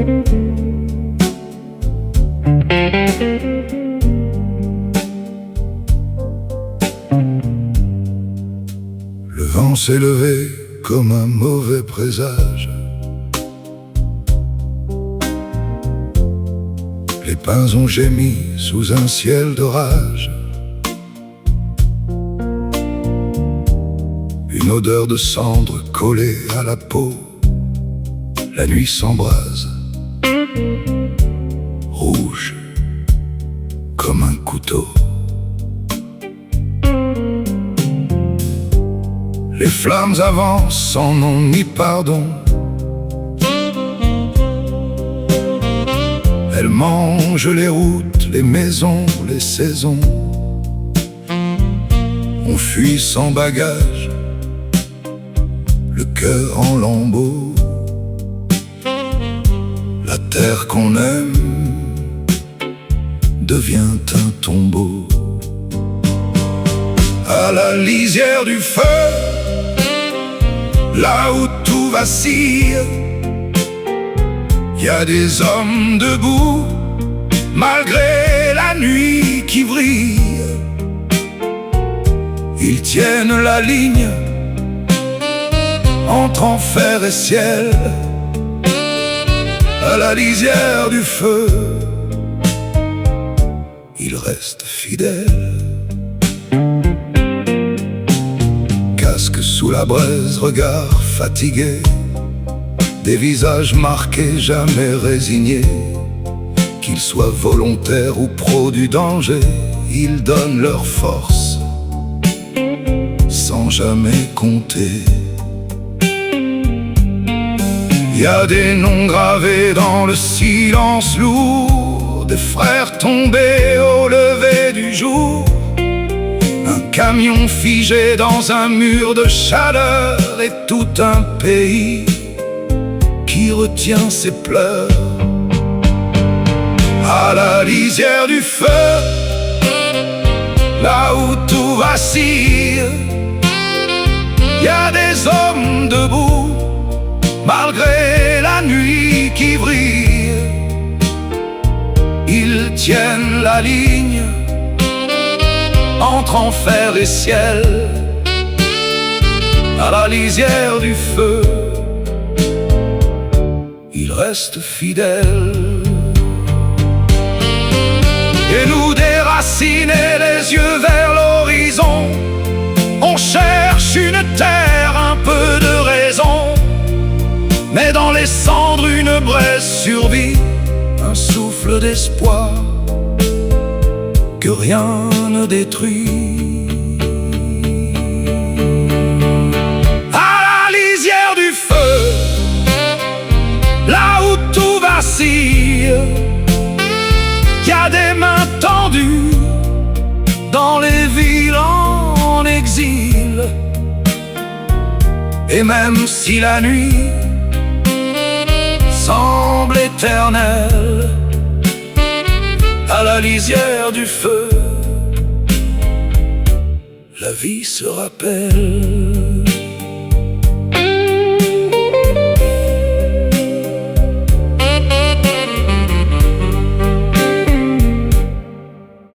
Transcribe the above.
Le vent s'est levé comme un mauvais présage. Les pins ont gémi sous un ciel d'orage. Une odeur de cendre collée à la peau. La nuit s'embrase, rouge comme un couteau. Les flammes avancent sans nom ni pardon. Elles mangent les routes, les maisons, les saisons. On fuit sans bagage, le cœur en lambeaux. La terre qu'on aime devient un tombeau. À la lisière du feu, là où tout vacille, y a des hommes debout, malgré la nuit qui brille. Ils tiennent la ligne entre enfer et ciel. À la lisière du feu, ils restent fidèles. Casque sous la braise, regard fatigué, des visages marqués, jamais résignés. Qu'ils soient volontaires ou pros du danger, ils donnent leur force sans jamais compter. Y a des noms gravés dans le silence lourd, des frères tombés au lever du jour. Un camion figé dans un mur de chaleur et tout un pays qui retient ses pleurs. À la lisière du feu, là où tout vacille, y a des hommes debout, malgré la nuit qui brille. Ils tiennent la ligne entre enfer et ciel. À la lisière du feu, ils restent fidèles. Et nous déracinés, les yeux vers l'horizon, on cherche une terre, un peu de raison. Mais dans les cendres, une braise survit, un souffle d'espoir que rien ne détruit. À la lisière du feu, là où tout vacille, y a des mains tendues dans les villes en exil. Et même si la nuit semble éternelle, à la lisière du feu, la vie se rappelle.